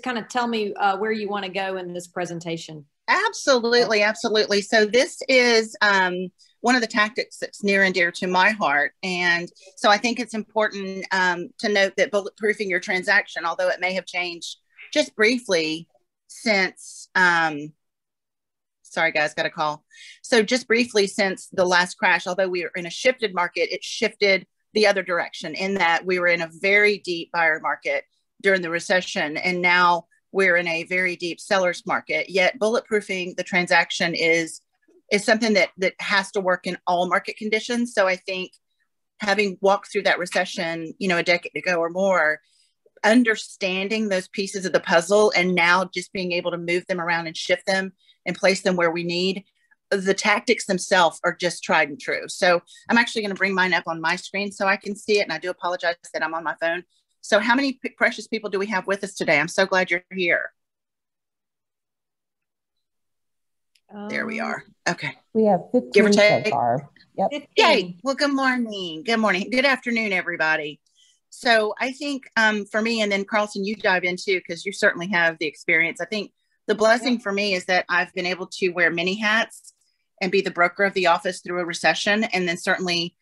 just kind of tell me where you want to go in this presentation? Absolutely, absolutely. So this is one of the tactics that's near and dear to my heart. And so I think it's important to note that bulletproofing your transaction, although it may have changed just briefly since, sorry guys, got a call. So just briefly since the last crash, although we were in a shifted market, it shifted the other direction in that we were in a very deep buyer market during the recession. And now we're in a very deep seller's market. Yet bulletproofing the transaction is something that has to work in all market conditions. So I think having walked through that recession, a decade ago or more, understanding those pieces of the puzzle and now just being able to move them around and shift them and place them where we need, the tactics themselves are just tried and true. So I'm actually going to bring mine up on my screen so I can see it. And I do apologize that I'm on my phone. So how many precious people do we have with us today? I'm so glad you're here. There we are. Okay. We have 15 Give or take. So far. Yep. 15. Yay. Well, good morning. Good morning. Good afternoon, everybody. So I think for me, and then Carlson, you dive into, because you certainly have the experience. I think the blessing for me is that I've been able to wear many hats and be the broker of the office through a recession, and then certainly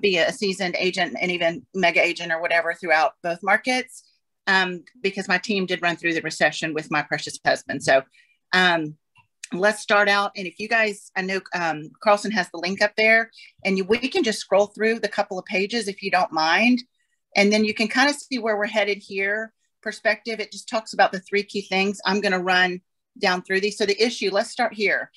be a seasoned agent and even mega agent or whatever throughout both markets, because my team did run through the recession with my precious husband. So let's start out. And if you guys, I know Carlson has the link up there, and we can just scroll through the couple of pages if you don't mind. And then you can kind of see where we're headed here. Perspective, it just talks about the 3 key things. I'm going to run down through these. So the issue, let's start here.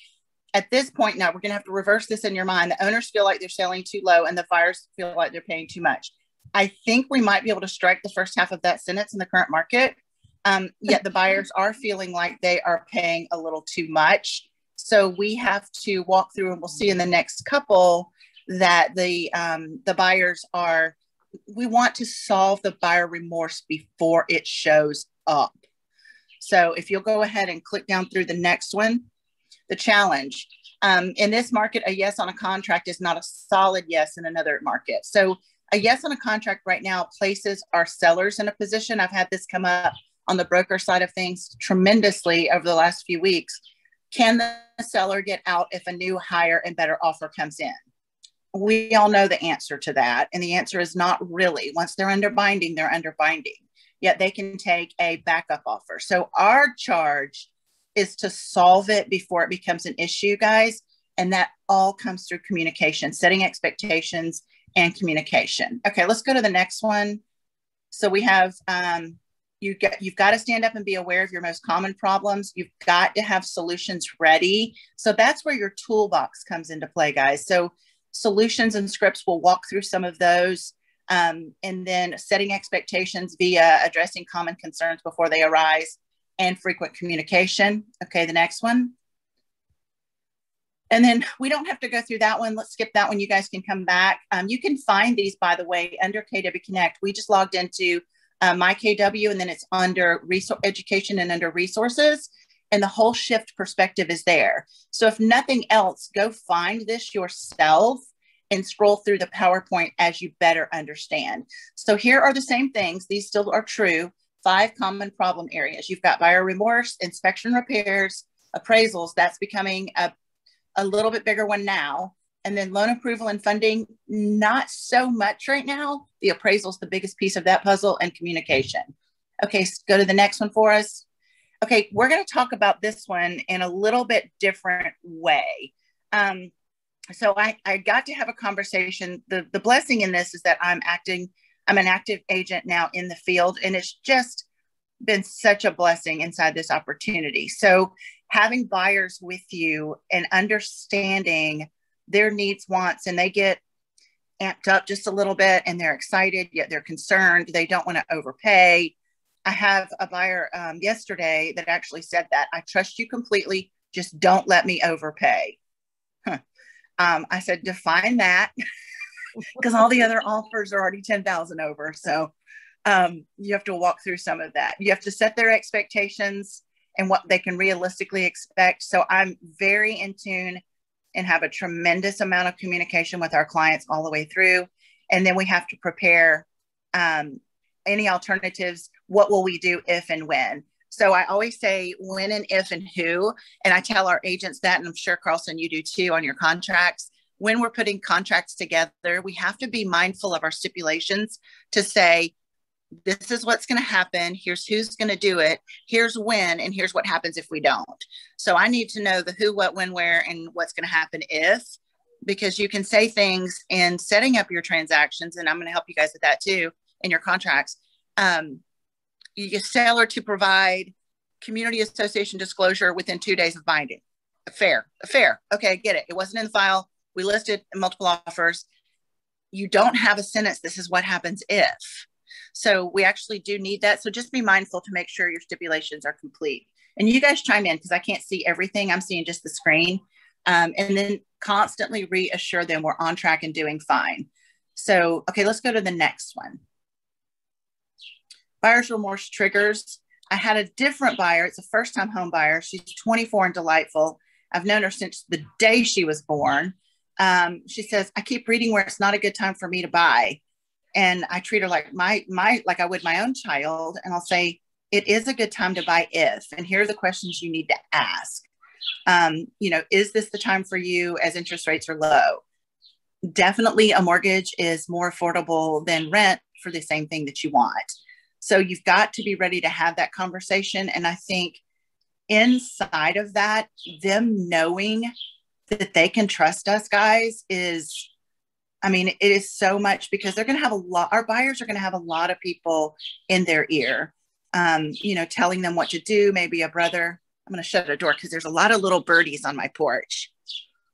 At this point now, we're going to have to reverse this in your mind. The owners feel like they're selling too low and the buyers feel like they're paying too much. I think we might be able to strike the first half of that sentence in the current market. Yet the buyers are feeling like they are paying a little too much. So we have to walk through, and we'll see in the next couple that the buyers are, we want to solve the buyer remorse before it shows up. So if you'll go ahead and click down through the next one, the challenge. In this market, a yes on a contract is not a solid yes in another market. So a yes on a contract right now places our sellers in a position. I've had this come up on the broker side of things tremendously over the last few weeks. Can the seller get out if a new higher and better offer comes in? We all know the answer to that. And the answer is not really. Once they're under binding, they're under binding. Yet they can take a backup offer. So our charge is to solve it before it becomes an issue, guys. And that all comes through communication, setting expectations and communication. Okay, let's go to the next one. So we have, you've got to stand up and be aware of your most common problems. You've got to have solutions ready. So that's where your toolbox comes into play, guys. So solutions and scripts, will walk through some of those. And then setting expectations via addressing common concerns before they arise and frequent communication. Okay, the next one. And then we don't have to go through that one. Let's skip that one. You guys can come back. You can find these, by the way, under KW Connect. We just logged into my KW, and then it's under education and under resources. And the whole shift perspective is there. So if nothing else, go find this yourself and scroll through the PowerPoint as you better understand. So here are the same things. These still are true. 5 common problem areas. You've got buyer remorse, inspection repairs, appraisals. That's becoming a little bit bigger one now. And then loan approval and funding, not so much right now. The appraisal is the biggest piece of that puzzle, and communication. Okay, so go to the next one for us. Okay, we're going to talk about this one in a little bit different way. So I got to have a conversation. The blessing in this is that I'm an active agent now in the field, and it's just been such a blessing inside this opportunity. So having buyers with you and understanding their needs, wants, and they get amped up just a little bit and they're excited, yet they're concerned. They don't want to overpay. I have a buyer yesterday that actually said that, I trust you completely. Just don't let me overpay. I said, define that, because all the other offers are already 10,000 over. So you have to walk through some of that. You have to set their expectations and what they can realistically expect. So I'm very in tune and have a tremendous amount of communication with our clients all the way through. And then we have to prepare any alternatives. What will we do if and when? So I always say when and if and who, and I tell our agents that, and I'm sure Carlson, you do too on your contracts. When we're putting contracts together, we have to be mindful of our stipulations to say, this is what's going to happen. Here's who's going to do it. Here's when, and here's what happens if we don't. So I need to know the who, what, when, where, and what's going to happen if, because you can say things in setting up your transactions, and I'm going to help you guys with that too in your contracts. You seller to provide community association disclosure within 2 days of binding. Fair. Okay, I get it. It wasn't in the file. We listed multiple offers. You don't have a sentence. This is what happens if. So we actually do need that. So just be mindful to make sure your stipulations are complete. And you guys chime in because I can't see everything. I'm seeing just the screen. And then constantly reassure them we're on track and doing fine. So, okay, let's go to the next one. Buyer's remorse triggers. I had a different buyer. It's a first-time home buyer. She's 24 and delightful. I've known her since the day she was born. She says, I keep reading where it's not a good time for me to buy. And I treat her like like I would my own child. And I'll say, it is a good time to buy if, and here are the questions you need to ask. Is this the time for you as interest rates are low? Definitely a mortgage is more affordable than rent for the same thing that you want. So you've got to be ready to have that conversation. And I think inside of that, them knowing that they can trust us guys is, it is so much, because they're going to have our buyers are going to have a lot of people in their ear, telling them what to do. Maybe a brother. I'm going to shut the door because there's a lot of little birdies on my porch.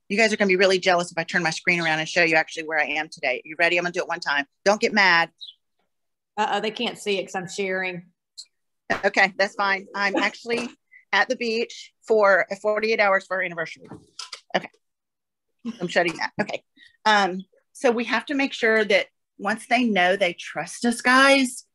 You guys are going to be really jealous if I turn my screen around and show you actually where I am today. You ready? I'm going to do it one time. Don't get mad. They can't see it because I'm sharing. Okay, that's fine. I'm actually at the beach for 48 hours for our anniversary. Okay, I'm shutting that. Okay. So we have to make sure that once they know they trust us, guys,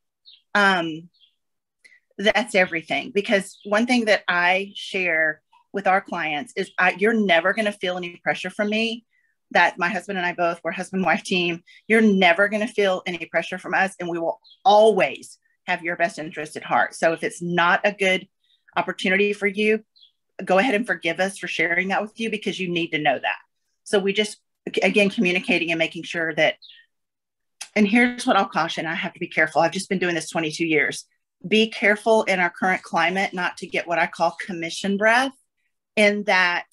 that's everything. Because one thing that I share with our clients is you're never going to feel any pressure from me. That my husband and I both were husband-wife team. You're never going to feel any pressure from us, and we will always have your best interest at heart. So if it's not a good opportunity for you, go ahead and forgive us for sharing that with you, because you need to know that. So we just, again, communicating and making sure that, and here's what I'll caution. I have to be careful. I've just been doing this 22 years. Be careful in our current climate not to get what I call commission breath, in that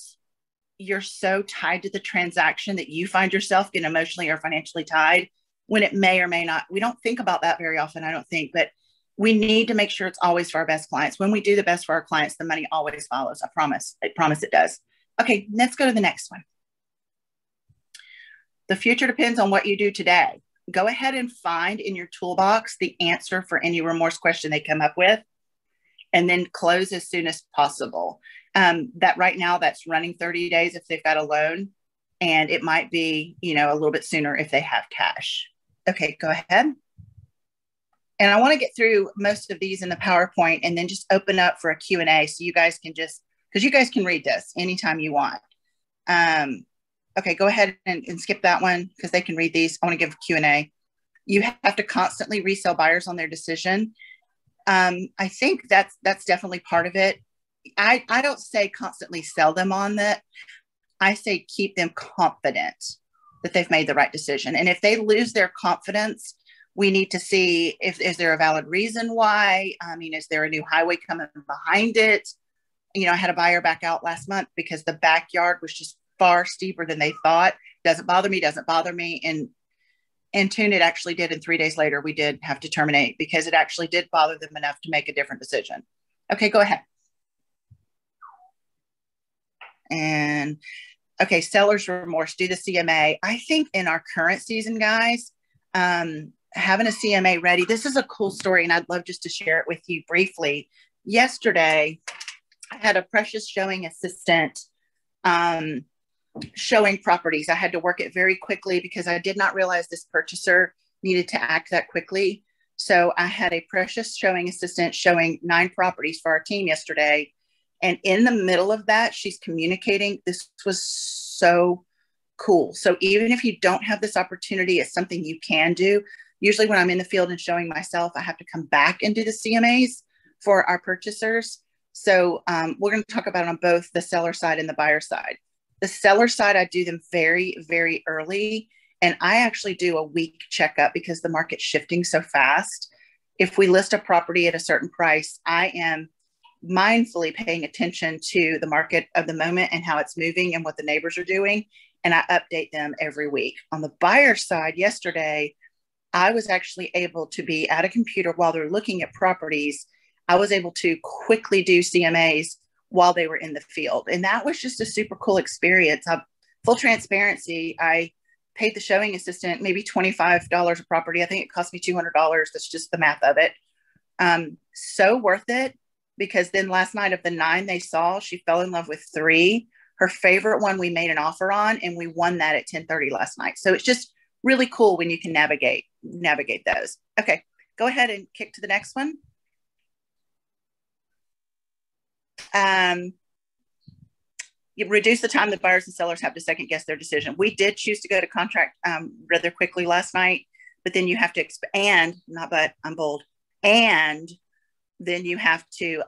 you're so tied to the transaction that you find yourself getting emotionally or financially tied, when it may or may not. We don't think about that very often, I don't think, but we need to make sure it's always for our best clients. When we do the best for our clients, the money always follows. I promise it does. Okay, let's go to the next one. The future depends on what you do today. Go ahead and find in your toolbox the answer for any remorse question they come up with, and then close as soon as possible. That right now, that's running 30 days if they've got a loan, and it might be, a little bit sooner if they have cash. Okay, go ahead. And I want to get through most of these in the PowerPoint and then just open up for a Q&A so you guys can because you guys can read this anytime you want. Okay, go ahead and skip that one because they can read these. I want to give a Q&A. You have to constantly resell buyers on their decision. I think that's definitely part of it. I don't say constantly sell them on that. I say keep them confident that they've made the right decision. And if they lose their confidence, we need to see is there a valid reason why? Is there a new highway coming behind it? I had a buyer back out last month because the backyard was just far steeper than they thought. Doesn't bother me. And tune it actually did. And 3 days later, we did have to terminate because it actually did bother them enough to make a different decision. Okay, go ahead. And okay, seller's remorse, do the CMA. I think in our current season, guys, having a CMA ready, this is a cool story, and I'd love just to share it with you briefly. Yesterday, I had a precious showing assistant showing properties. I had to work it very quickly because I did not realize this purchaser needed to act that quickly. So I had a precious showing assistant showing 9 properties for our team yesterday. And in the middle of that, she's communicating. This was so cool. So even if you don't have this opportunity, it's something you can do. Usually when I'm in the field and showing myself, I have to come back and do the CMAs for our purchasers. So we're going to talk about it on both the seller side and the buyer side. The seller side, I do them very, very early. And I actually do a week checkup because the market's shifting so fast. If we list a property at a certain price, I am mindfully paying attention to the market of the moment and how it's moving and what the neighbors are doing. And I update them every week. On the buyer side, yesterday, I was actually able to be at a computer while they're looking at properties. I was able to quickly do CMAs while they were in the field. And that was just a super cool experience. Full transparency, I paid the showing assistant maybe $25 a property. I think it cost me $200. That's just the math of it. So worth it, because then last night of the 9 they saw, she fell in love with 3. Her favorite one we made an offer on, and we won that at 10:30 last night. So it's just really cool when you can navigate those. Okay, go ahead and kick to the next one. You reduce the time the buyers and sellers have to second guess their decision. We did choose to go to contract rather quickly last night, but then you have to and then you have to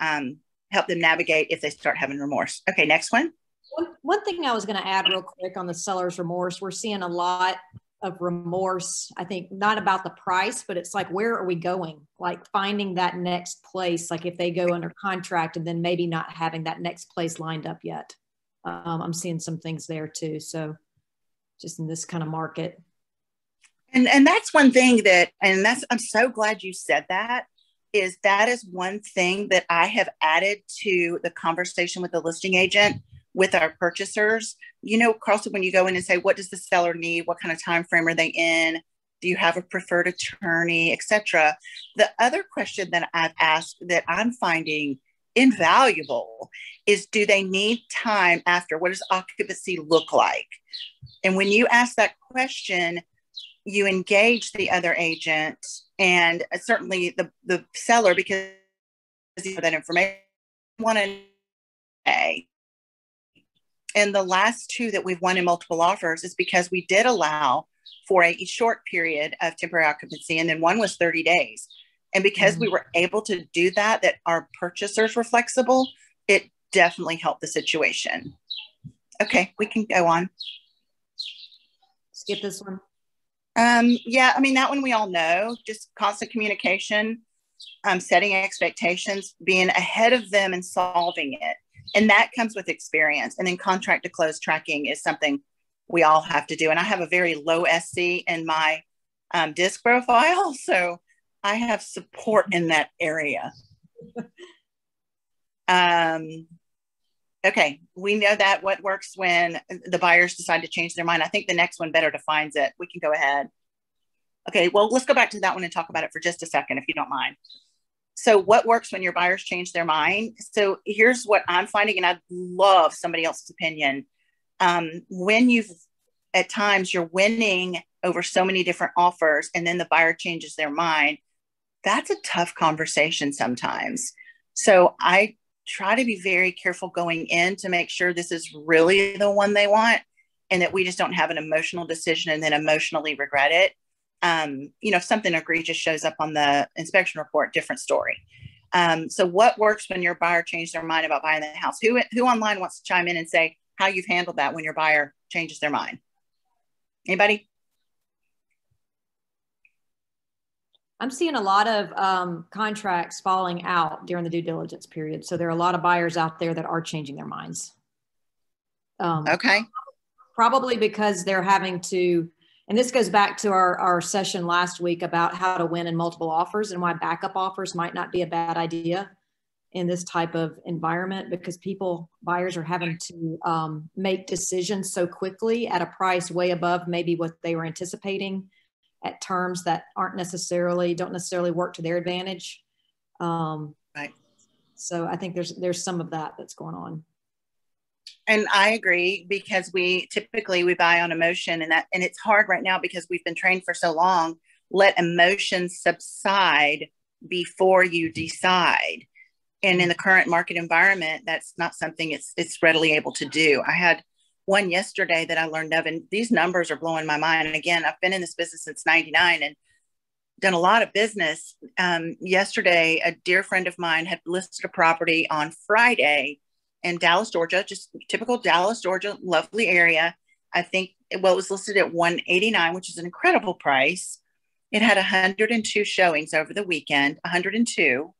help them navigate if they start having remorse. Okay, next one. One thing I was going to add real quick on the seller's remorse, we're seeing a lot of remorse. I think not about the price, but it's like, where are we going? Like finding that next place, like if they go under contract and then maybe not having that next place lined up yet. I'm seeing some things there too. So just in this kind of market. And that's one thing I'm so glad you said that is one thing that I have added to the conversation with the listing agent, with our purchasers. You know, Carlson, when you go in and say, what does the seller need? What kind of time frame are they in? Do you have a preferred attorney, etc.? The other question that I've asked that I'm finding invaluable is, do they need time after? What does occupancy look like? And when you ask that question, you engage the other agent and certainly the seller, because you have that information. Want to say, and the last 2 that we've won in multiple offers is because we did allow for a short period of temporary occupancy, and then one was 30 days. And because we were able to do that our purchasers were flexible, it definitely helped the situation. Okay, we can go on. Skip this one. Yeah, I mean, that one we all know, just constant communication, setting expectations, being ahead of them and solving it. And that comes with experience. And then contract to close tracking is something we all have to do. And I have a very low SC in my DISC profile. So I have support in that area. Okay, we know that what works when the buyers decide to change their mind. I think the next one better defines it. We can go ahead. Okay, well, let's go back to that one and talk about it for just a second, if you don't mind. So what works when your buyers change their mind? So here's what I'm finding, and I'd love somebody else's opinion. When at times you're winning over so many different offers and then the buyer changes their mind, that's a tough conversation sometimes. So I try to be very careful going in to make sure this is really the one they want and that we just don't have an emotional decision and then emotionally regret it. If something egregious shows up on the inspection report, different story. So what works when your buyer changed their mind about buying the house? Who online wants to chime in and say how you've handled that when your buyer changes their mind? Anybody? I'm seeing a lot of contracts falling out during the due diligence period. So there are a lot of buyers out there that are changing their minds. Okay. Probably because they're having to, and this goes back to our session last week about how to win in multiple offers and why backup offers might not be a bad idea in this type of environment, because buyers are having to make decisions so quickly at a price way above maybe what they were anticipating, at terms that don't necessarily work to their advantage. Right. So I think there's some of that's going on. And I agree, because we typically buy on emotion, and it's hard right now because we've been trained for so long. Let emotions subside before you decide. And in the current market environment, that's not something it's readily able to do. I had one yesterday that I learned of, and these numbers are blowing my mind. And again, I've been in this business since '99, and done a lot of business. Yesterday, a dear friend of mine had listed a property on Friday in Dallas, Georgia, just typical Dallas, Georgia, lovely area. I think, well, it was listed at 189, which is an incredible price. It had 102 showings over the weekend, 102,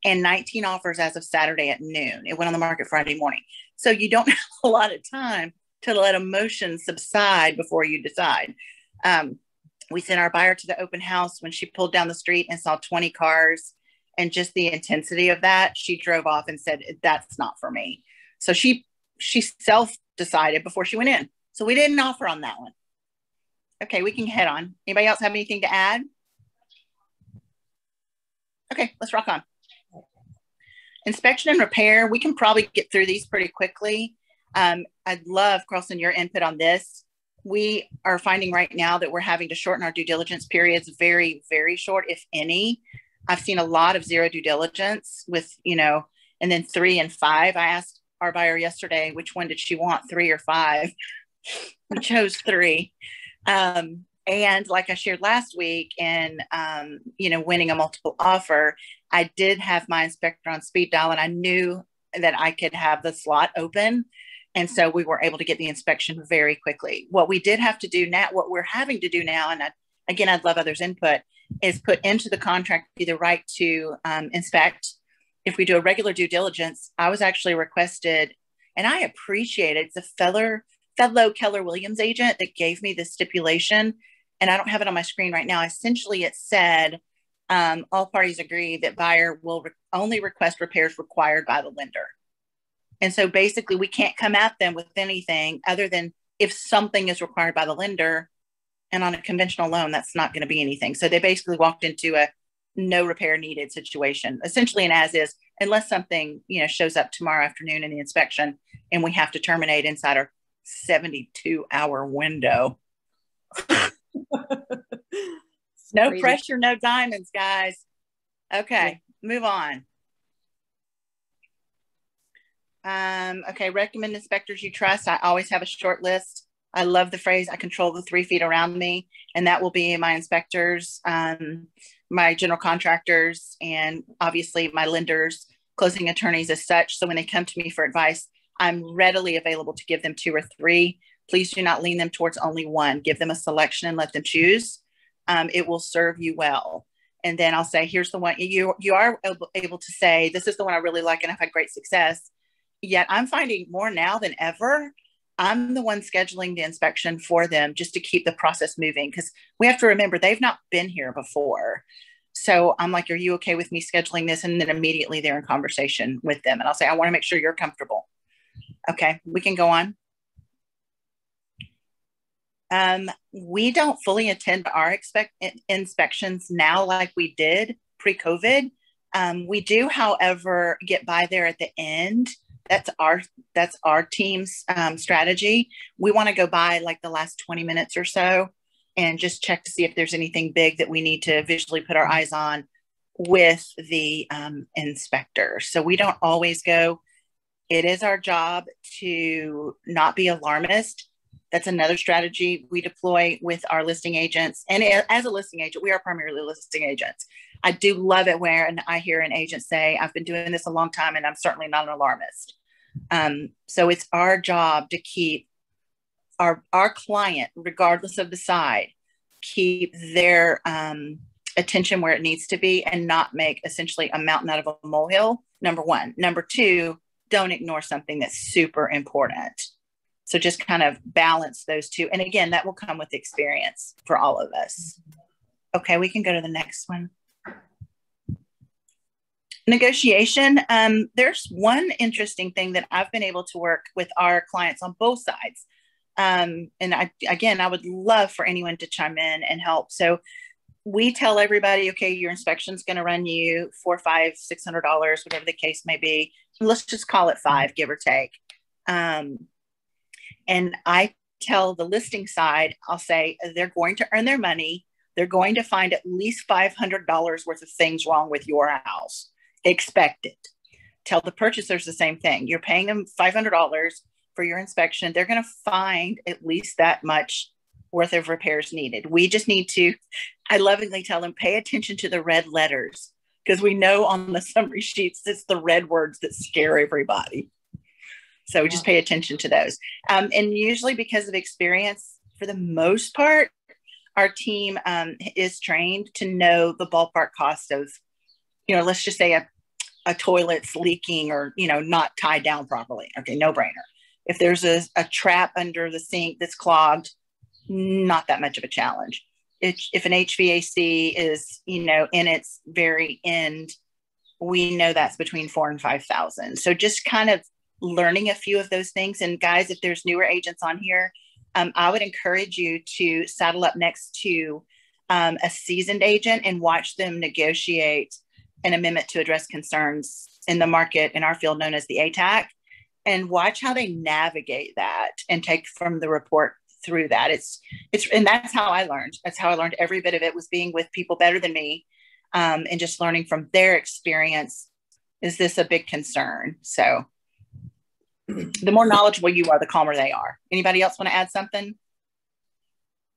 and 19 offers as of Saturday at noon. It went on the market Friday morning. So you don't have a lot of time to let emotions subside before you decide. We sent our buyer to the open house. When she pulled down the street and saw 20 cars and just the intensity of that, she drove off and said, that's not for me. So she self-decided before she went in. So we didn't offer on that one. Okay, we can head on. Anybody else have anything to add? Okay, let's rock on. Inspection and repair. We can probably get through these pretty quickly. I'd love, Carlson, your input on this. We are finding right now that we're having to shorten our due diligence periods very, very short, if any. I've seen a lot of 0 due diligence with, and then 3 and 5. I asked our buyer yesterday, which one did she want, 3 or 5? We chose 3. And like I shared last week in, winning a multiple offer, I did have my inspector on speed dial, and I knew that I could have the slot open. And so we were able to get the inspection very quickly. What we did have to do now, what we're having to do now, and I'd love others' input, is put into the contract the right to inspect. If we do a regular due diligence, I was actually requested, and I appreciate it. It's a fellow Keller Williams agent that gave me the stipulation, and I don't have it on my screen right now. Essentially, it said, all parties agree that buyer will only request repairs required by the lender. And so basically we can't come at them with anything other than if something is required by the lender, and on a conventional loan, that's not going to be anything. So they basically walked into a no repair needed situation, essentially an as is, unless something, shows up tomorrow afternoon in the inspection and we have to terminate inside our 72-hour window. No crazy. Pressure, no diamonds, guys. Okay, move on. Okay, recommend inspectors you trust. I always have a short list. I love the phrase, I control the 3 feet around me, and that will be my inspectors, my general contractors, and obviously my lenders, closing attorneys as such. So when they come to me for advice, I'm readily available to give them 2 or 3. Please do not lean them towards only one. Give them a selection and let them choose. It will serve you well. And then I'll say, here's the one you are able to say, this is the one I really like and I've had great success. Yet I'm finding more now than ever, I'm the one scheduling the inspection for them just to keep the process moving, because we have to remember they've not been here before. So I'm like, are you okay with me scheduling this? And then immediately they're in conversation with them. And I'll say, I want to make sure you're comfortable. Okay, we can go on. We don't fully attend our inspections now like we did pre-COVID. We do, however, get by there at the end. That's our team's strategy. We want to go by like the last 20 minutes or so and just check to see if there's anything big that we need to visually put our eyes on with the inspector. So we don't always go. It is our job to not be alarmist. That's another strategy we deploy with our listing agents. And as a listing agent, we are primarily listing agents. I do love it when I hear an agent say, I've been doing this a long time and I'm certainly not an alarmist. So it's our job to keep our client, regardless of the side, keep their attention where it needs to be and not make essentially a mountain out of a molehill, number one. Number two, don't ignore something that's super important. So just kind of balance those two. And again, that will come with experience for all of us. Okay, we can go to the next one. Negotiation. There's one interesting thing that I've been able to work with our clients on both sides. And I would love for anyone to chime in and help. So we tell everybody, okay, your inspection's going to run you $400, $500, $600, whatever the case may be. Let's just call it $500, give or take. And I tell the listing side, I'll say they're going to earn their money. They're going to find at least $500 worth of things wrong with your house. Expect it. Tell the purchasers the same thing. You're paying them $500 for your inspection. They're going to find at least that much worth of repairs needed. We just need to I lovingly tell them, pay attention to the red letters, because we know on the summary sheets, it's the red words that scare everybody. So just pay attention to those. And usually because of experience, for the most part, our team is trained to know the ballpark cost of, let's just say a toilet's leaking or, not tied down properly. Okay, no brainer. If there's a trap under the sink that's clogged, not that much of a challenge. If an HVAC is, in its very end, we know that's between $4,000 and $5,000. So just kind of learning a few of those things. And guys, if there's newer agents on here, I would encourage you to saddle up next to a seasoned agent and watch them negotiate an amendment to address concerns in the market in our field known as the ATAC, and watch how they navigate that and take from the report through that. And that's how I learned. That's how I learned every bit of it, was being with people better than me, and just learning from their experience. Is this a big concern? So the more knowledgeable you are, the calmer they are. Anybody else want to add something?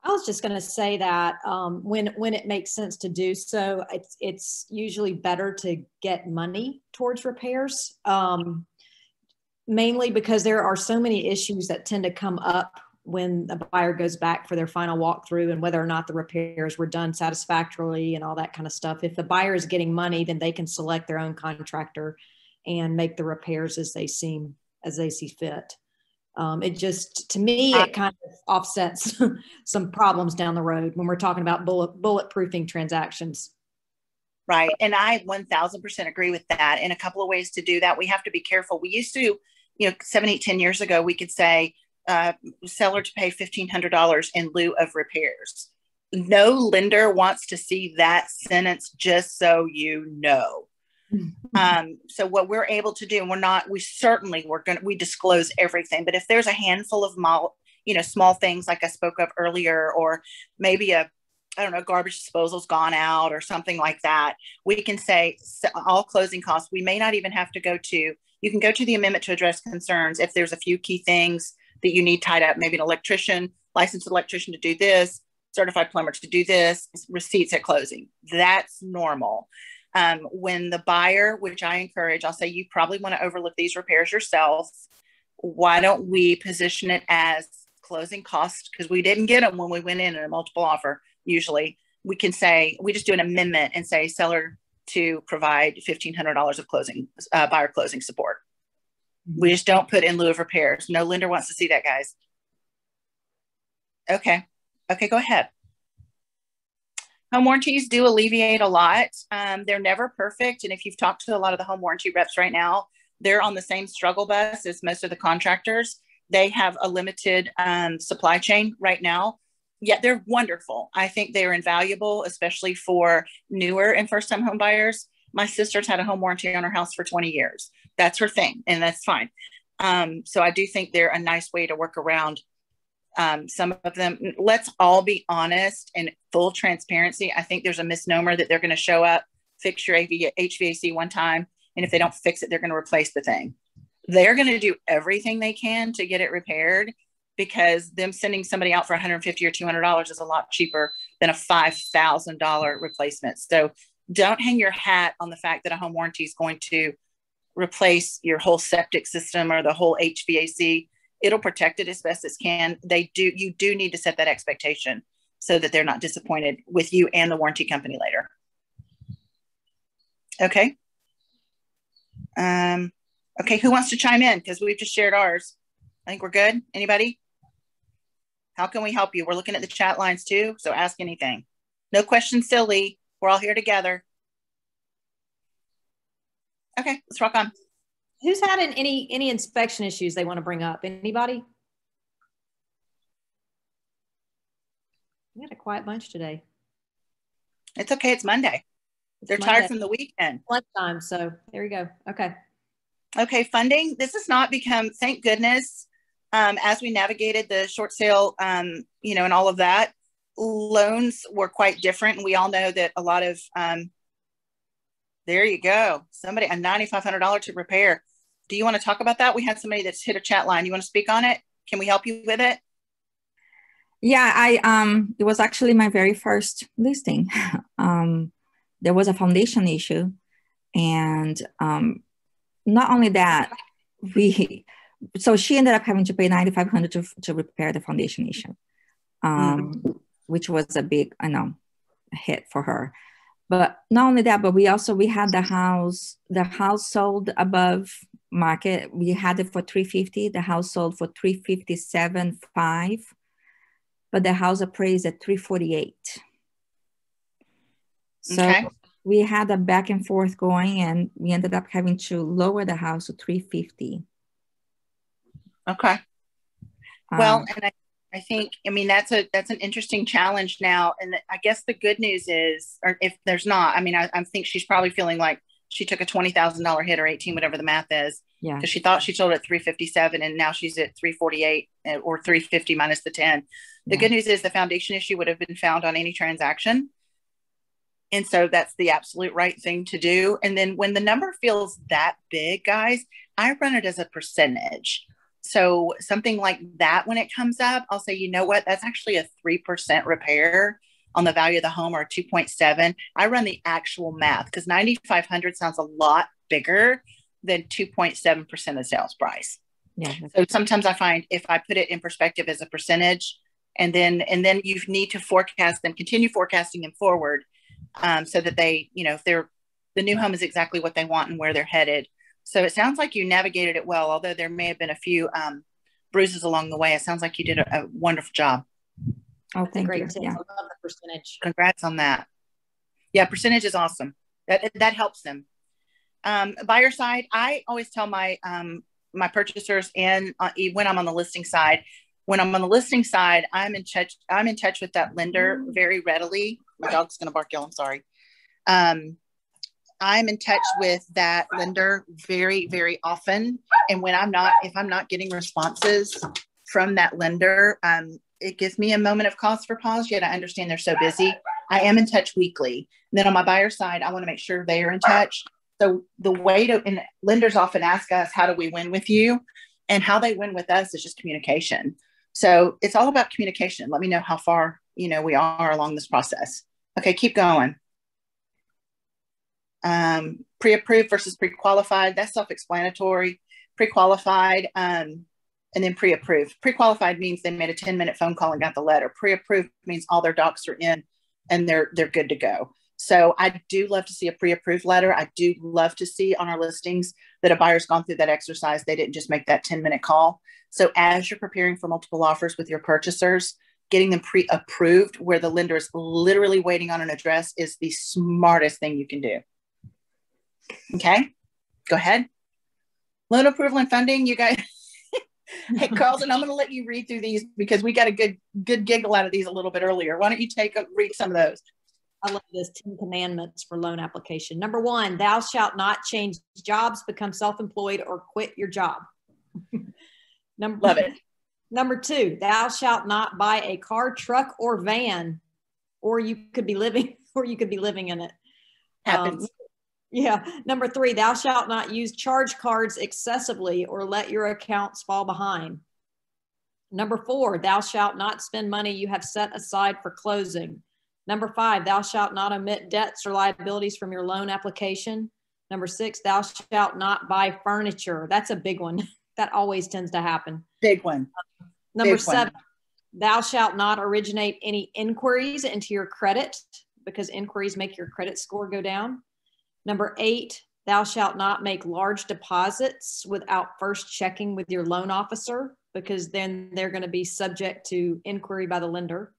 I was just going to say that when it makes sense to do so, it's usually better to get money towards repairs, mainly because there are so many issues that tend to come up when the buyer goes back for their final walkthrough, and whether or not the repairs were done satisfactorily and all that kind of stuff. If the buyer is getting money, then they can select their own contractor and make the repairs as they see fit. It just, to me, it kind of offsets some problems down the road when we're talking about bulletproofing transactions. Right. And I 1000% agree with that. In a couple of ways to do that, we have to be careful. We used to, 7, 8, 10 years ago, we could say, seller to pay $1,500 in lieu of repairs. No lender wants to see that sentence, just so you know. So what we're able to do, and we disclose everything, but if there's a handful of small things like I spoke of earlier, or maybe garbage disposal's gone out or something like that, we can say all closing costs. We may not even have to you can go to the amendment to address concerns if there's a few key things that you need tied up, maybe an licensed electrician to do this, certified plumber to do this, receipts at closing. That's normal. When the buyer, which I encourage, I'll say, you probably want to overlook these repairs yourself. Why don't we position it as closing costs? Because we didn't get them when we went in a multiple offer. Usually we can say, we just do an amendment and say seller to provide $1,500 of buyer closing support. We just don't put in lieu of repairs. No lender wants to see that, guys. Okay, go ahead. Home warranties do alleviate a lot. They're never perfect. And if you've talked to a lot of the home warranty reps right now, they're on the same struggle bus as most of the contractors. They have a limited supply chain right now, yet they're wonderful. I think they're invaluable, especially for newer and first-time home buyers. My sister's had a home warranty on her house for 20 years. That's her thing, and that's fine. So I do think they're a nice way to work around some of them. Let's all be honest and full transparency. I think there's a misnomer that they're going to show up, fix your HVAC one time, and if they don't fix it, they're going to replace the thing. They're going to do everything they can to get it repaired, because them sending somebody out for $150 or $200 is a lot cheaper than a $5,000 replacement. So don't hang your hat on the fact that a home warranty is going to replace your whole septic system or the whole HVAC. It'll protect it as best as can. You do need to set that expectation so that they're not disappointed with you and the warranty company later. Okay. Okay, who wants to chime in? Because we've just shared ours. I think we're good. Anybody? How can we help you? We're looking at the chat lines too, so ask anything. No questions silly. We're all here together. Okay, let's rock on. Who's had any inspection issues they want to bring up? Anybody? We had a quiet bunch today. It's okay. It's Monday. They're tired from the weekend. Lunchtime, so there you go. Okay. Okay, funding. This has not become, thank goodness, as we navigated the short sale, and all of that, loans were quite different. And we all know that a lot of, there you go. A $9,500 to repair. Do you want to talk about that? We had somebody that's hit a chat line. You want to speak on it? Can we help you with it? Yeah, it was actually my very first listing. There was a foundation issue, and not only that, we so she ended up having to pay $9,500 to repair the foundation issue, which was a big, hit for her. But not only that, but we had the house sold above market. We had it for 350. The house sold for 357.5, but the house appraised at 348. So Okay. we had a back and forth going, and we ended up having to lower the house to 350. Okay. Well, and I think, I mean, that's an interesting challenge now. And I guess the good news is, or if there's not, I mean, I think she's probably feeling like she took a $20,000 hit, or 18, whatever the math is. Yeah. Because she thought she sold at 357 and now she's at 348 or 350 minus the 10. The good news is the foundation issue would have been found on any transaction. And so that's the absolute right thing to do. And then when the number feels that big, guys, I run it as a percentage. So something like that, when it comes up, I'll say, you know what, that's actually a 3% repair on the value of the home, or 2.7. I run the actual math because 9,500 sounds a lot bigger than 2.7% of sales price. Yeah. So sometimes I find if I put it in perspective as a percentage, and then you need to forecast them, continue forecasting them forward, so that they, if the new home is exactly what they want and where they're headed. So it sounds like you navigated it well, although there may have been a few bruises along the way. It sounds like you did a wonderful job. Oh, thank you. Yeah. I love the percentage. Congrats on that. Yeah, percentage is awesome. That helps them. Buyer side, I always tell my my purchasers, and when I'm on the listing side, I'm in touch with that lender very readily. My dog's gonna bark, y'all. I'm sorry. I'm in touch with that lender very, very often. And if I'm not getting responses from that lender, it gives me a moment of cause for pause, yet I understand they're so busy. I am in touch weekly. And then on my buyer side, I want to make sure they are in touch. So and lenders often ask us, how do we win with you? And how they win with us is just communication. So it's all about communication. Let me know how far, we are along this process. Okay, keep going. Pre-approved versus pre-qualified, that's self-explanatory. Pre-qualified, and then pre-approved. Pre-qualified means they made a 10-minute phone call and got the letter. Pre-approved means all their docs are in and they're good to go. So I do love to see a pre-approved letter. I do love to see on our listings that a buyer's gone through that exercise. They didn't just make that 10-minute call. So as you're preparing for multiple offers with your purchasers, getting them pre-approved where the lender is literally waiting on an address is the smartest thing you can do. Okay, go ahead. Loan approval and funding, you guys. Hey, Carlton, I'm going to let you read through these because we got a good giggle out of these a little bit earlier. Why don't you read some of those? I love this 10 commandments for loan application. Number 1, thou shalt not change jobs, become self-employed, or quit your job. Love it. Number 2, thou shalt not buy a car, truck, or van, or you could be living in it. Happens. Yeah. Number 3, thou shalt not use charge cards excessively or let your accounts fall behind. Number 4, thou shalt not spend money you have set aside for closing. Number 5, thou shalt not omit debts or liabilities from your loan application. Number 6, thou shalt not buy furniture. That's a big one. That always tends to happen. Big one. Number 7, thou shalt not originate any inquiries into your credit because inquiries make your credit score go down. Number 8, thou shalt not make large deposits without first checking with your loan officer because then they're going to be subject to inquiry by the lender.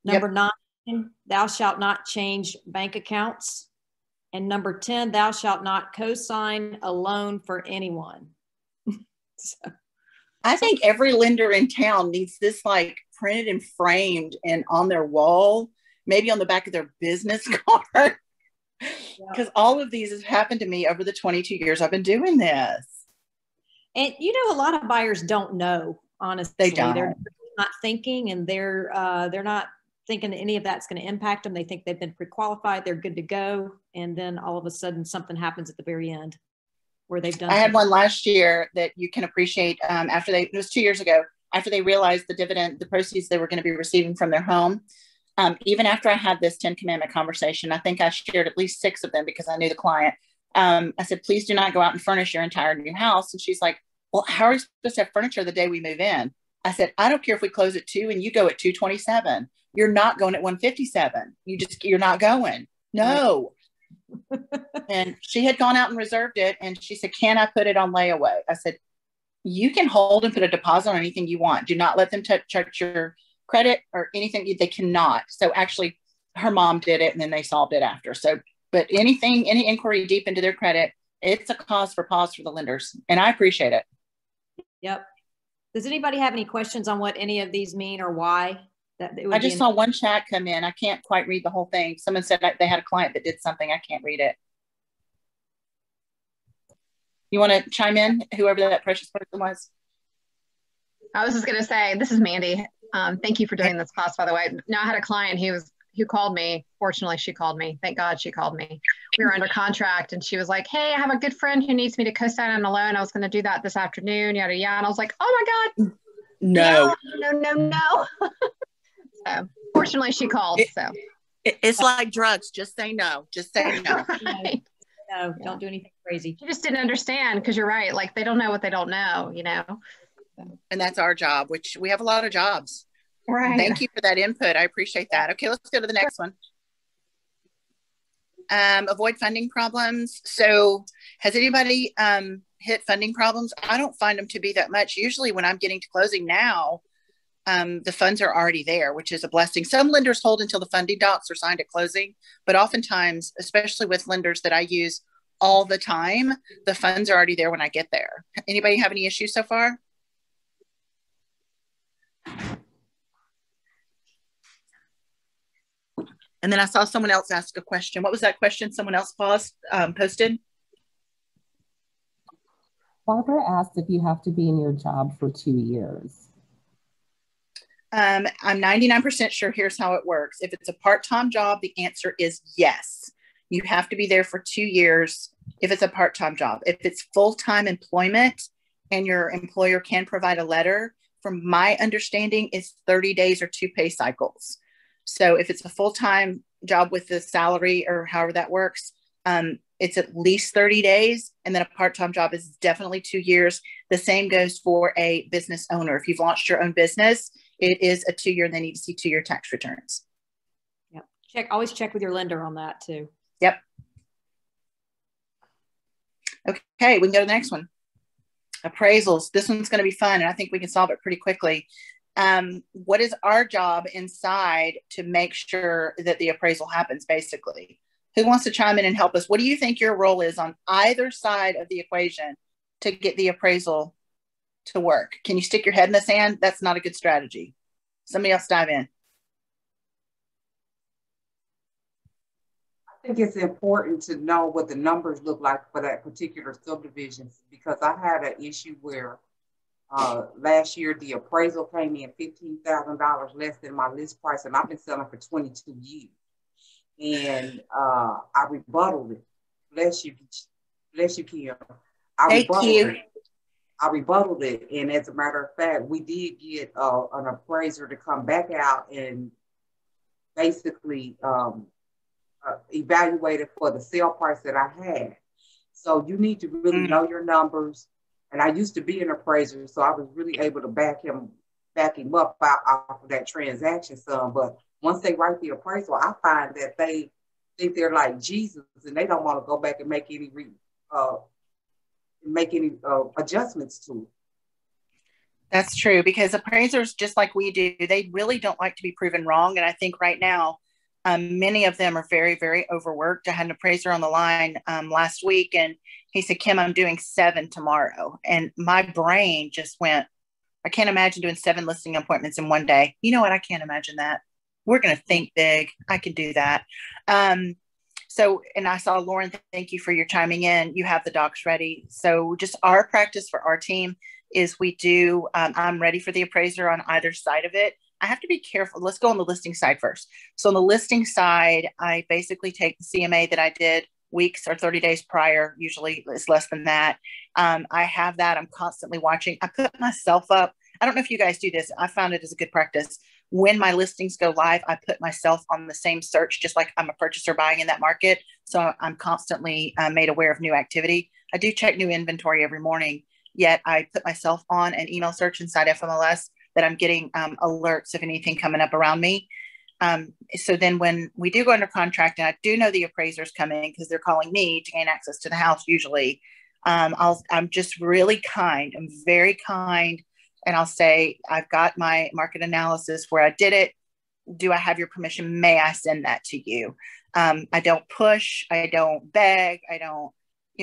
Number 9, thou shalt not change bank accounts. And number 10, thou shalt not co-sign a loan for anyone. I think every lender in town needs this printed and framed and on their wall, maybe on the back of their business card. Because all of these have happened to me over the 22 years I've been doing this. And a lot of buyers don't know, honestly. They don't. They're not thinking, and they're not thinking that any of that's going to impact them. They think they've been pre-qualified, they're good to go, and then all of a sudden something happens at the very end where they've done. I had one last year that you can appreciate. It was 2 years ago. after they realized the proceeds they were going to be receiving from their home. Even after I had this 10 commandment conversation, I think I shared at least 6 of them because I knew the client. I said, please do not go out and furnish your entire new house. And she's like, well, how are we supposed to have furniture the day we move in? I said, I don't care if we close at 2 and you go at 2:27. You're not going at 1:57. You're not going. No. And she had gone out and reserved it. And she said, can I put it on layaway? I said, you can hold and put a deposit on anything you want. Do not let them touch your credit or anything. They cannot. So actually her mom did it and then they solved it after. So, but any inquiry deep into their credit, it's a cause for pause for the lenders. And I appreciate it. Yep. Does anybody have any questions on what any of these mean or why? I just saw one chat come in. I can't quite read the whole thing. Someone said they had a client that did something. I can't read it. You want to chime in, whoever that precious person was? I was just going to say, this is Mandy. Thank you for doing this class, by the way. No, I had a client who called me. Fortunately, she called me. Thank God she called me. We were under contract and she was like, hey, I have a good friend who needs me to co-sign on a loan. I was going to do that this afternoon, yada, yada. And I was like, oh my God. No. So fortunately she called. It's like drugs. Just say no. Just say no. Right. No, don't do anything crazy. She just didn't understand because you're right. Like they don't know what they don't know, you know? And that's our job, which we have a lot of jobs. Right. Thank you for that input. I appreciate that. Okay, let's go to the next one. Avoid funding problems. So has anybody hit funding problems? I don't find them to be that much. Usually when I'm getting to closing now, the funds are already there, which is a blessing. Some lenders hold until the funding docs are signed at closing, but oftentimes, especially with lenders that I use all the time, the funds are already there when I get there. Anybody have any issues so far? And then I saw someone else ask a question. What was that question someone else posted? Barbara asked if you have to be in your job for 2 years. I'm 99% sure here's how it works. If it's a part-time job, the answer is yes. You have to be there for 2 years if it's a part-time job. If it's full-time employment and your employer can provide a letter, from my understanding, it's 30 days or 2 pay cycles. So if it's a full-time job with the salary or however that works, it's at least 30 days. And then a part-time job is definitely 2 years. The same goes for a business owner. If you've launched your own business, it is a 2 year, and they need to see 2 year tax returns. Yep. Always check with your lender on that too. Yep. Okay, we can go to the next one. Appraisals. This one's going to be fun, and I think we can solve it pretty quickly. What is our job inside to make sure that the appraisal happens, basically? Who wants to chime in and help us? What do you think your role is on either side of the equation to get the appraisal to work? Can you stick your head in the sand? That's not a good strategy. Somebody else dive in. I think it's important to know what the numbers look like for that particular subdivision, because I had an issue where last year the appraisal came in $15,000 less than my list price, and I've been selling for 22 years. And I rebutted it. Bless you, Kim. I rebutted it, and as a matter of fact, we did get an appraiser to come back out and basically evaluate it for the sale price that I had. So you need to really know your numbers. And I used to be an appraiser, so I was really able to back him up off of that transaction sum. But once they write the appraisal, I find that they think they're like Jesus, and they don't want to go back and make any adjustments to it. That's true, because appraisers, just like we do, they really don't like to be proven wrong. And I think right now, many of them are very, very overworked. I had an appraiser on the line last week, and he said, Kim, I'm doing 7 tomorrow. And my brain just went, I can't imagine doing 7 listing appointments in one day. You know what? I can't imagine that. We're going to think big. I can do that. So, and I saw Lauren, thank you for your chiming in. You have the docs ready. So just our practice for our team is we do, I'm ready for the appraiser on either side of it. I have to be careful. Let's go on the listing side first. So on the listing side, I basically take the CMA that I did weeks or 30 days prior. Usually it's less than that. I have that. I'm constantly watching. I put myself up. I don't know if you guys do this. I found it as a good practice. When my listings go live, I put myself on the same search, just like I'm a purchaser buying in that market. So I'm constantly made aware of new activity. I do check new inventory every morning, yet I put myself on an email search inside FMLS that I'm getting alerts of anything coming up around me. So then when we do go under contract, and I do know the appraiser's coming because they're calling me to gain access to the house usually, I'm just really kind. I'm very kind. And I'll say, I've got my market analysis where I did it. Do I have your permission? May I send that to you? I don't push. I don't beg. I don't,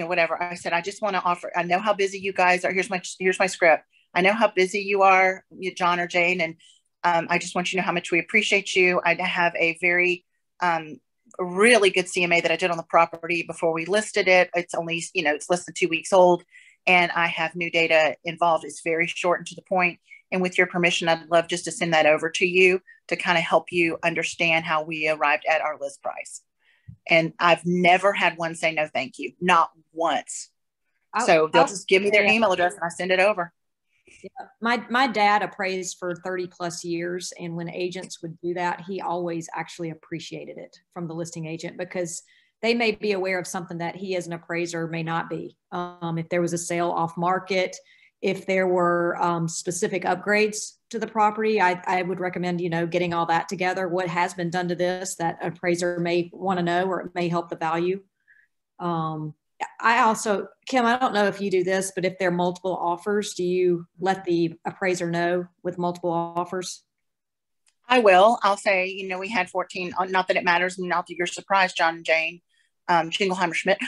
whatever. I said, I just want to offer, I know how busy you guys are. Here's my script. I know how busy you are, John or Jane. And I just want you to know how much we appreciate you. I have a very, really good CMA that I did on the property before we listed it. It's only, it's less than 2 weeks old. And I have new data involved. It's very short and to the point. And with your permission, I'd love just to send that over to you to kind of help you understand how we arrived at our list price. And I've never had one say no, thank you. Not once. So they'll just give me their email address and I send it over. Yeah. My dad appraised for 30 plus years. And when agents would do that, he always actually appreciated it from the listing agent, because they may be aware of something that he as an appraiser may not be. If there was a sale off market, if there were specific upgrades to the property, I would recommend, getting all that together. What has been done to this that an appraiser may want to know, or it may help the value. I also, Kim, I don't know if you do this, but if there are multiple offers, do you let the appraiser know with multiple offers? I will. I'll say, we had 14, not that it matters, not that you're surprised, John and Jane, Schingelheimer Schmidt.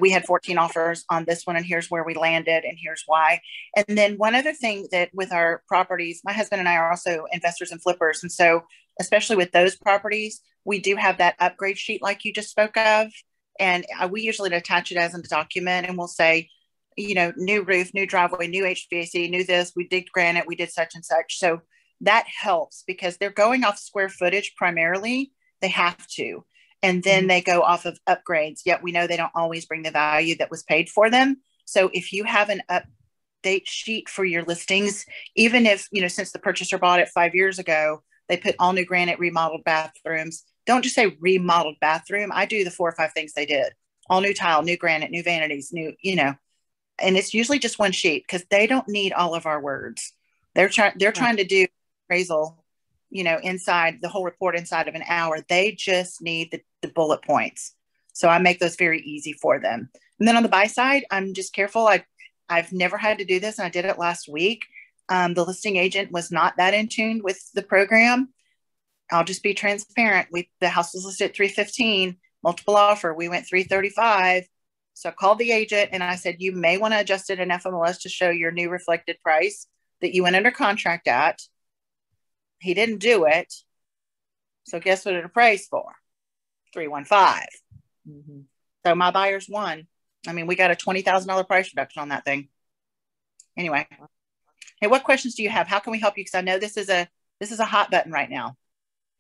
We had 14 offers on this one, and here's where we landed, and here's why. And then one other thing that with our properties, my husband and I are also investors and flippers. And so, especially with those properties, we do have that upgrade sheet like you just spoke of. And we usually attach it as a document, and we'll say, new roof, new driveway, new HVAC, new this, we did granite, we did such and such. So that helps because they're going off square footage primarily. They have to. And then they go off of upgrades, yet we know they don't always bring the value that was paid for them. So if you have an update sheet for your listings, even if, since the purchaser bought it 5 years ago, they put all new granite, remodeled bathrooms. Don't just say remodeled bathroom. I do the 4 or 5 things they did. All new tile, new granite, new vanities, new, and it's usually just one sheet because they don't need all of our words. They're trying to do appraisal, inside the whole report inside of an hour. They just need the bullet points. So I make those very easy for them. And then on the buy side, I'm just careful. I've never had to do this, and I did it last week. The listing agent was not that in tune with the program. I'll just be transparent. The house was listed at 315, multiple offer. We went 335. So I called the agent and I said, you may want to adjust it in FMLS to show your new reflected price that you went under contract at. He didn't do it. So guess what it appraised for? 315. Mm-hmm. So my buyers won. I mean, we got a $20,000 price reduction on that thing. Anyway. Hey, what questions do you have? How can we help you? Because I know this is a hot button right now.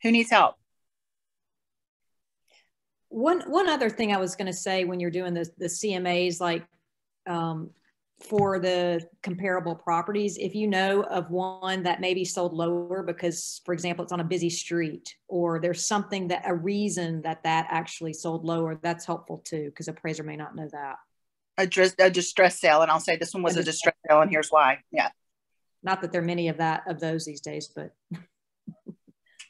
Who needs help? One other thing I was going to say when you're doing the CMAs, like for the comparable properties, if you know of one that may be sold lower because, for example, it's on a busy street, or there's something a reason that actually sold lower, that's helpful too, because appraiser may not know that. A distress sale, and I'll say this one was a distress sale, and here's why. Yeah. Not that there are many of those these days, but.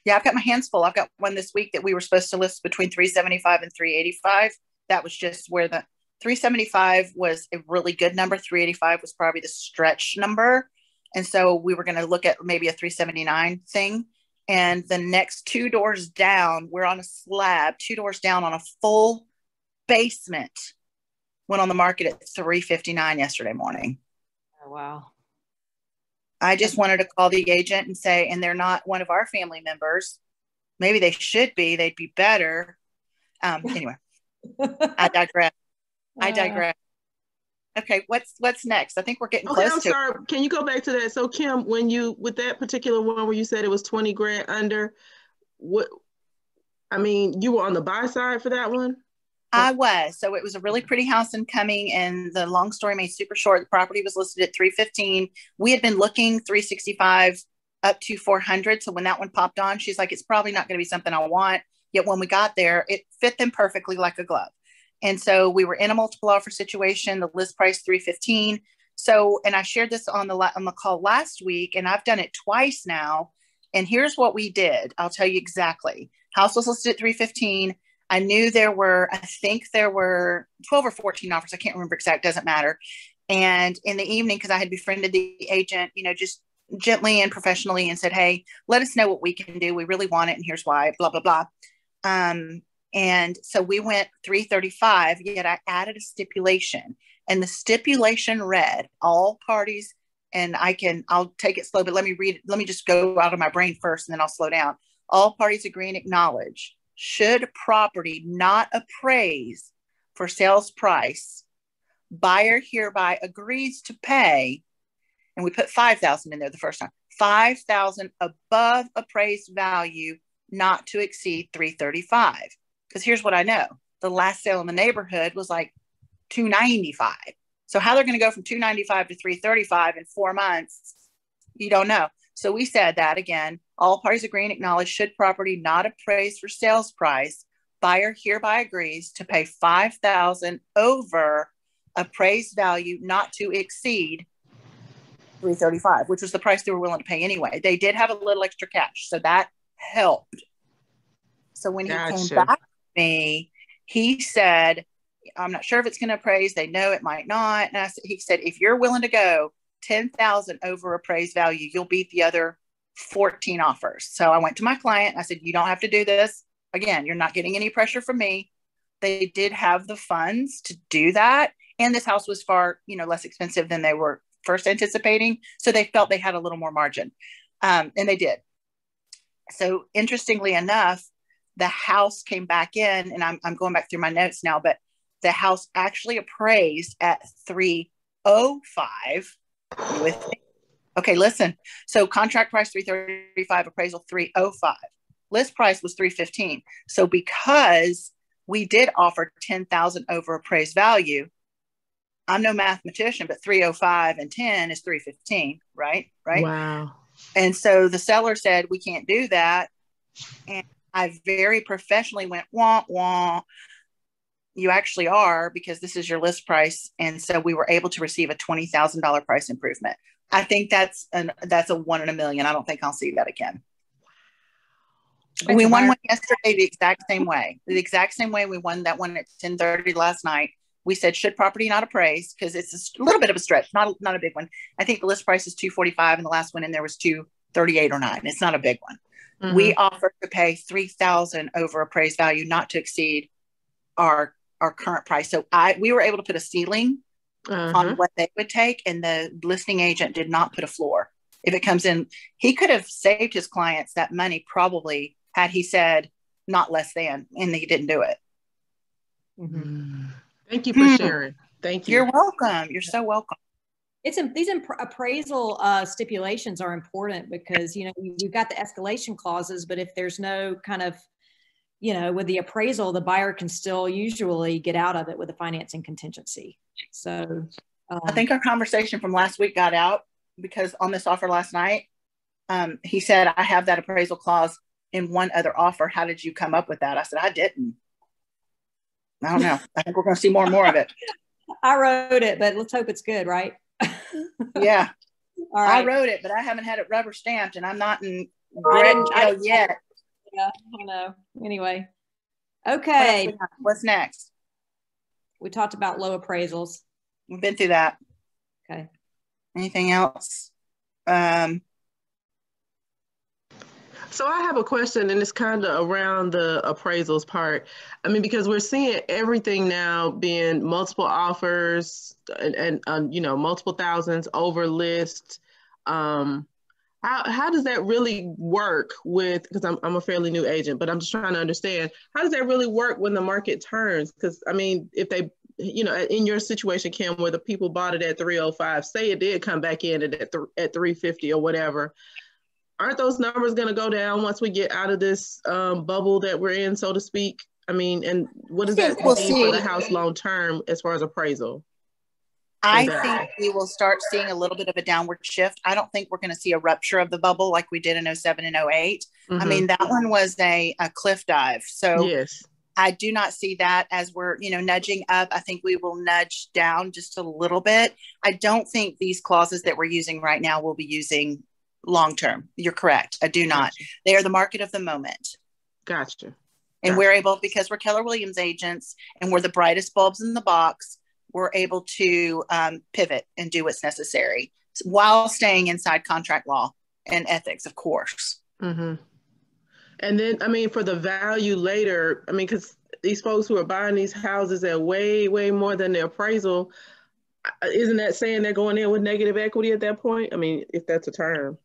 Yeah, I've got my hands full. I've got one this week that we were supposed to list between 375 and 385. That was just where the 375 was a really good number. 385 was probably the stretch number. And so we were going to look at maybe a 379 thing. And the next 2 doors down, we're on a slab, 2 doors down on a full basement. Went on the market at 359 yesterday morning. Oh, wow. I just wanted to call the agent and say, and they're not one of our family members. Maybe they should be. They'd be better. Anyway, I digress. Okay, what's next? I think we're getting close to. Okay, I'm sorry. Can you go back to that? So Kim, when with that particular one where you said it was 20 grand under, you were on the buy side for that one? I was. So it was a really pretty house incoming, and the long story made super short, the property was listed at 315. We had been looking 365 up to 400. So when that one popped on, she's like, it's probably not going to be something I want. Yet when we got there, it fit them perfectly like a glove. And so we were in a multiple offer situation, the list price 315. So, and I shared this on the call last week, and I've done it twice now. And here's what we did. I'll tell you exactly. House was listed at 315. I knew I think there were 12 or 14 offers. I can't remember exact, doesn't matter. And in the evening, because I had befriended the agent, just gently and professionally, and said, hey, let us know what we can do. We really want it, and here's why, blah, blah, blah. And so we went 335, yet I added a stipulation. And the stipulation read, all parties, and I'll take it slow, but let me read it. Let me just go out of my brain first, and then I'll slow down. All parties agree and acknowledge, should property not appraise for sales price, buyer hereby agrees to pay, and we put 5,000 in there the first time, 5,000 above appraised value, not to exceed 335. Because here's what I know. The last sale in the neighborhood was like 295. So how they're going to go from 295 to 335 in 4 months, you don't know. So we said that again, all parties agree and acknowledge, should property not appraised for sales price, buyer hereby agrees to pay 5,000 over appraised value, not to exceed 335, which was the price they were willing to pay anyway. They did have a little extra cash, so that helped. So when he came back to me, he said, I'm not sure if it's going to appraise. They know it might not. And he said, if you're willing to go 10,000 over appraised value, you'll beat the other 14 offers. So I went to my client. I said, you don't have to do this. Again, you're not getting any pressure from me. They did have the funds to do that. And this house was far, less expensive than they were first anticipating. So they felt they had a little more margin. And they did. So interestingly enough, the house came back in, and I'm going back through my notes now, but the house actually appraised at 305. With me? Okay, listen. So contract price 335, appraisal 305. List price was 315. So because we did offer 10,000 over appraised value, I'm no mathematician, but 305 and 10 is 315, right? Wow. And so the seller said, we can't do that. And I very professionally went, wah, wah. You actually are, because this is your list price. And so we were able to receive a $20,000 price improvement. I think that's a 1 in a million. I don't think I'll see that again. We won one yesterday the exact same way. The exact same way we won that one at 10:30 last night. We said, should property not appraise? Because it's a little bit of a stretch, not a big one. I think the list price is 245, and the last one in there was 238 or 9. It's not a big one. Mm-hmm. We offered to pay 3,000 over appraised value, not to exceed our current price. So we were able to put a ceiling on what they would take, and the listing agent did not put a floor. If it comes in, he could have saved his clients that money probably had he said not less than, and he didn't do it. Mm-hmm. Thank you for sharing. Thank you. You're welcome. You're so welcome. These appraisal stipulations are important because, you've got the escalation clauses, but if there's no kind of, with the appraisal, the buyer can still usually get out of it with a financing contingency. So I think our conversation from last week got out because on this offer last night, he said, I have that appraisal clause in one other offer. How did you come up with that? I said, I didn't. I don't know. I think we're going to see more and more of it. I wrote it, but let's hope it's good, right? Yeah. All right. I wrote it, but I haven't had it rubber stamped, and I'm not in jail yet. Yeah, I know. Anyway. Okay. What's next? We talked about low appraisals. We've been through that. Okay. Anything else? So I have a question, and it's kind of around the appraisals part. I mean, because we're seeing everything now being multiple offers and multiple thousands over list. How does that really work because I'm a fairly new agent, but I'm just trying to understand, how does that really work when the market turns? Because I mean, if they, in your situation, Kim, where the people bought it at 305, say it did come back in at 350 or whatever, aren't those numbers going to go down once we get out of this bubble that we're in, so to speak? I mean, and what does I that think we'll mean for the see. house long term as far as appraisal? I think we will start seeing a little bit of a downward shift. I don't think we're going to see a rupture of the bubble like we did in 07 and 08. I mean, that one was a cliff dive. So yes, I do not see that as we're, nudging up. I think we will nudge down just a little bit. I don't think these clauses that we're using right now will be using long term. You're correct. I do not. Gotcha. They are the market of the moment. Gotcha. And we're able, because we're Keller Williams agents and we're the brightest bulbs in the box, we're able to pivot and do what's necessary while staying inside contract law and ethics, of course. And then, I mean, for the value later, I mean, because these folks who are buying these houses at way, way more than their appraisal, isn't that saying they're going in with negative equity at that point? I mean, if that's a term.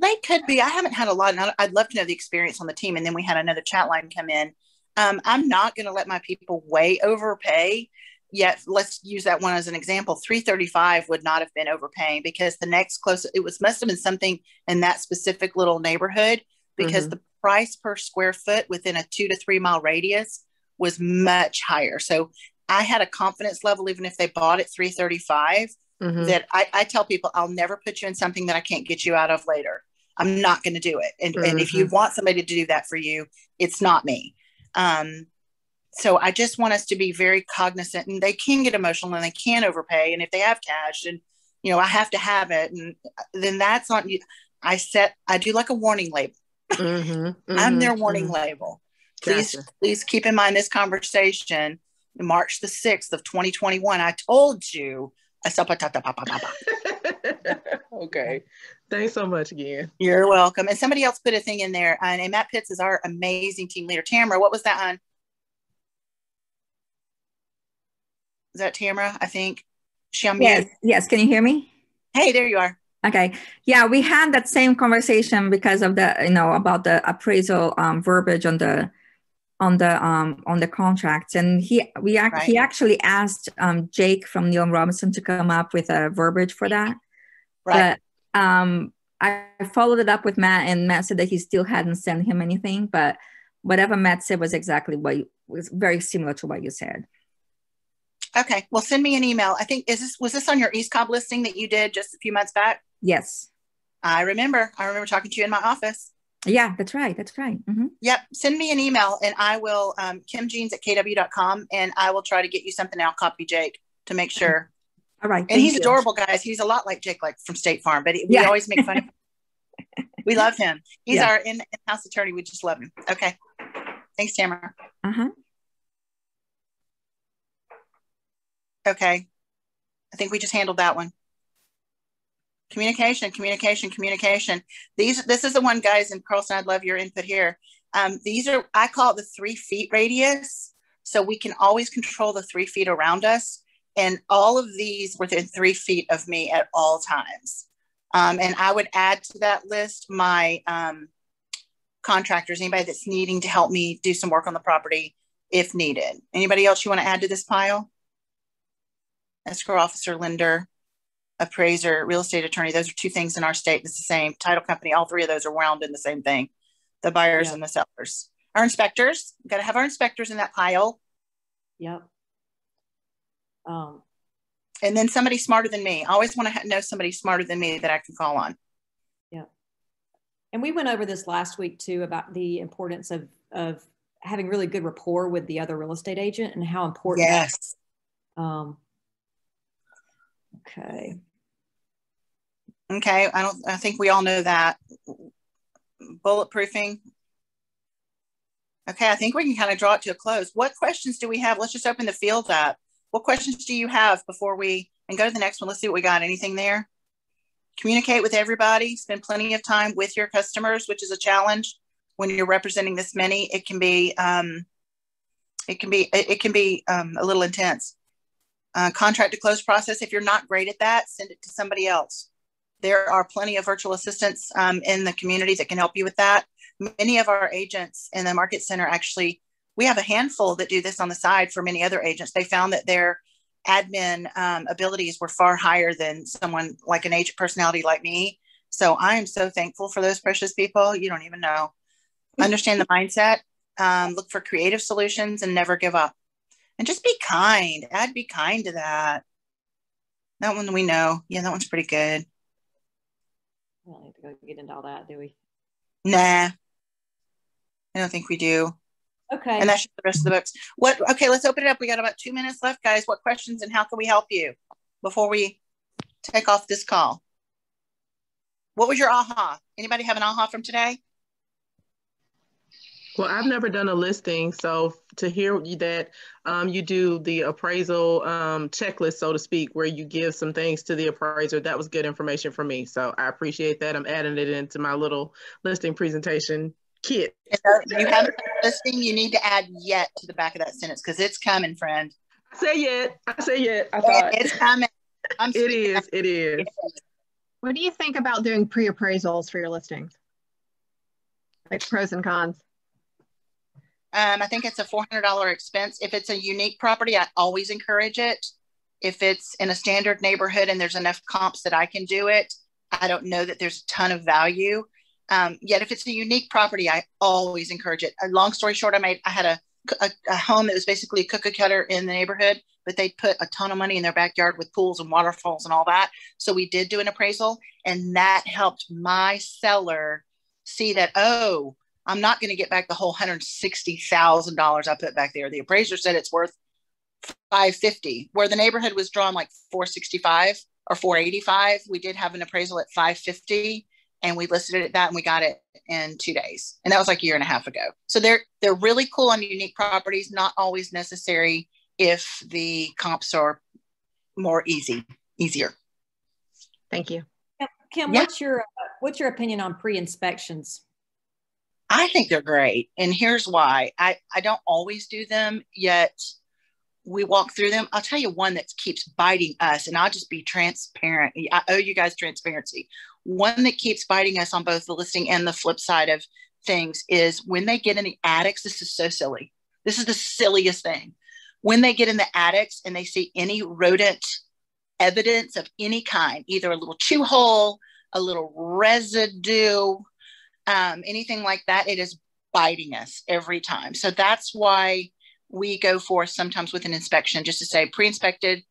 They could be. I haven't had a lot. And I'd love to know the experience on the team. And then we had another chat line come in. I'm not going to let my people way overpay. Yet, let's use that one as an example. 335 would not have been overpaying because the next close, must have been something in that specific little neighborhood because the price per square foot within a 2 to 3 mile radius was much higher. So I had a confidence level, even if they bought at 335, that I tell people, I'll never put you in something that I can't get you out of later. I'm not going to do it. And if you want somebody to do that for you, it's not me. So I just want us to be very cognizant, and they can get emotional and they can overpay. And if they have cash and, I have to have it, and then that's on you. I do like a warning label. I'm their warning label. Please keep in mind this conversation, March the 6th of 2021. I told you. Okay. Thanks so much again. You're welcome. And somebody else put a thing in there. And Matt Pitts is our amazing team leader. Tamara, what was that on? Is that Tamara? I think. She on mute? Yes. Can you hear me? Hey, there you are. Okay. Yeah, we had that same conversation because of the, about the appraisal verbiage on the contracts, and he actually asked Jake from Neil Robinson to come up with a verbiage for that. Right. But I followed it up with Matt, and Matt said that he still hadn't sent him anything. But whatever Matt said was exactly was very similar to what you said. Okay. Well, send me an email. I think was this on your East Cobb listing that you did just a few months back? Yes. I remember talking to you in my office. Yeah, that's right. Yep. Send me an email and I will, kimjeans@kw.com, and I will try to get you something. I'll copy Jake to make sure. All right. And he's adorable, guys. He's a lot like Jake, like from State Farm, but we always make fun of him. We love him. He's our in-house attorney. We just love him. Okay. Thanks, Tamara. Okay. I think we just handled that one. Communication. This is the one, guys, and Carlson, I'd love your input here. I call it the 3 feet radius. So we can always control the 3 feet around us. And all of these within 3 feet of me at all times. And I would add to that list my contractors, anybody that's needing to help me do some work on the property if needed. Anybody else you want to add to this pile? Escrow officer, lender, appraiser, real estate attorney. Those are 2 things in our state. It's the same. Title company. All 3 of those are wound in the same thing. The buyers and the sellers. Our inspectors. We've got to have our inspectors in that pile. Yep. And then somebody smarter than me. I always want to know somebody smarter than me that I can call on. Yeah. And we went over this last week too, about the importance of having really good rapport with the other real estate agent and how important. Yes. Okay. I think we all know that. Bulletproofing. Okay. I think we can kind of draw it to a close. What questions do we have? Let's just open the field up. What questions do you have before and go to the next one? Let's see what we got. Anything there? Communicate with everybody. Spend plenty of time with your customers, which is a challenge when you're representing this many. It can be a little intense. Contract to close process. If you're not great at that, send it to somebody else. There are plenty of virtual assistants in the community that can help you with that. Many of our agents in the market center, actually, we have a handful that do this on the side for many other agents. They found that their admin abilities were far higher than someone like an agent personality like me. So I am so thankful for those precious people. You don't even know. Understand the mindset. Look for creative solutions and never give up. And just be kind. Add be kind to that. That one we know. Yeah, that one's pretty good. We don't need to go get into all that, do we? Nah, I don't think we do. Okay. And that's just the rest of the books. Okay, let's open it up. We got about 2 minutes left, guys. What questions and how can we help you before we take off this call? What was your aha? Anybody have an aha from today? Well, I've never done a listing, so to hear that you do the appraisal checklist, so to speak, where you give some things to the appraiser, that was good information for me. So I appreciate that. I'm adding it into my little listing presentation kit. If you haven't done a listing, you need to add yet to the back of that sentence because it's coming, friend. I say yet. I thought it's coming. It is. What do you think about doing pre-appraisals for your listings? Like pros and cons? I think it's a $400 expense. If it's a unique property, I always encourage it. If it's in a standard neighborhood and there's enough comps that I can do it, I don't know that there's a ton of value. Yet if it's a unique property, I always encourage it. A long story short, I had a home that was basically a cookie cutter in the neighborhood, but they put a ton of money in their backyard with pools and waterfalls and all that. So we did do an appraisal, and that helped my seller see that, oh, I'm not going to get back the whole $160,000 I put back there. The appraiser said it's worth $550, where the neighborhood was drawn like $465 or $485. We did have an appraisal at $550, and we listed it at that, and we got it in 2 days. And that was like a year and a half ago. So they're really cool on unique properties, not always necessary if the comps are more easier. Thank you. Kim, Yeah. what's your opinion on pre-inspections? I think they're great. And here's why. I don't always do them, yet we walk through them. I'll tell you one that keeps biting us, and I'll just be transparent. I owe you guys transparency. One that keeps biting us on both the listing and the flip side of things is when they get in the attics. This is so silly. This is the silliest thing. When they get in the attics and they see any rodent evidence of any kind, either a little chew hole, a little residue, anything like that, it is biting us every time. So that's why we go for sometimes with an inspection, just to say pre-inspected,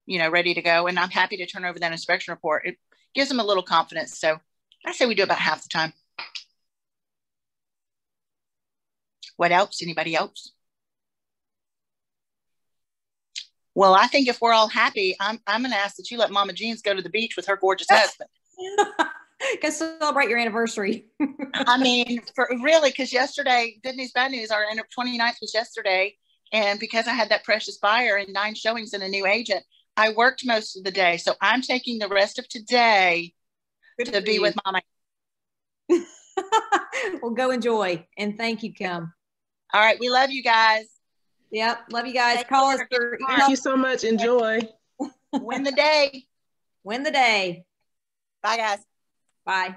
ready to go. And I'm happy to turn over that inspection report. It gives them a little confidence. So I say we do about half the time. What else? Anybody else? Well, I think if we're all happy, I'm going to ask that you let Mama Jeans go to the beach with her gorgeous husband. Go celebrate your anniversary. I mean, really, because yesterday, good news, bad news, our 29th was yesterday. And because I had that precious buyer and 9 showings and a new agent, I worked most of the day. So I'm taking the rest of today to be with Mama. Well, go enjoy. And thank you, Kim. All right. We love you guys. Yep. Love you guys. Call us. Thank you so much. Enjoy. Win the day. Win the day. Bye, guys. Bye.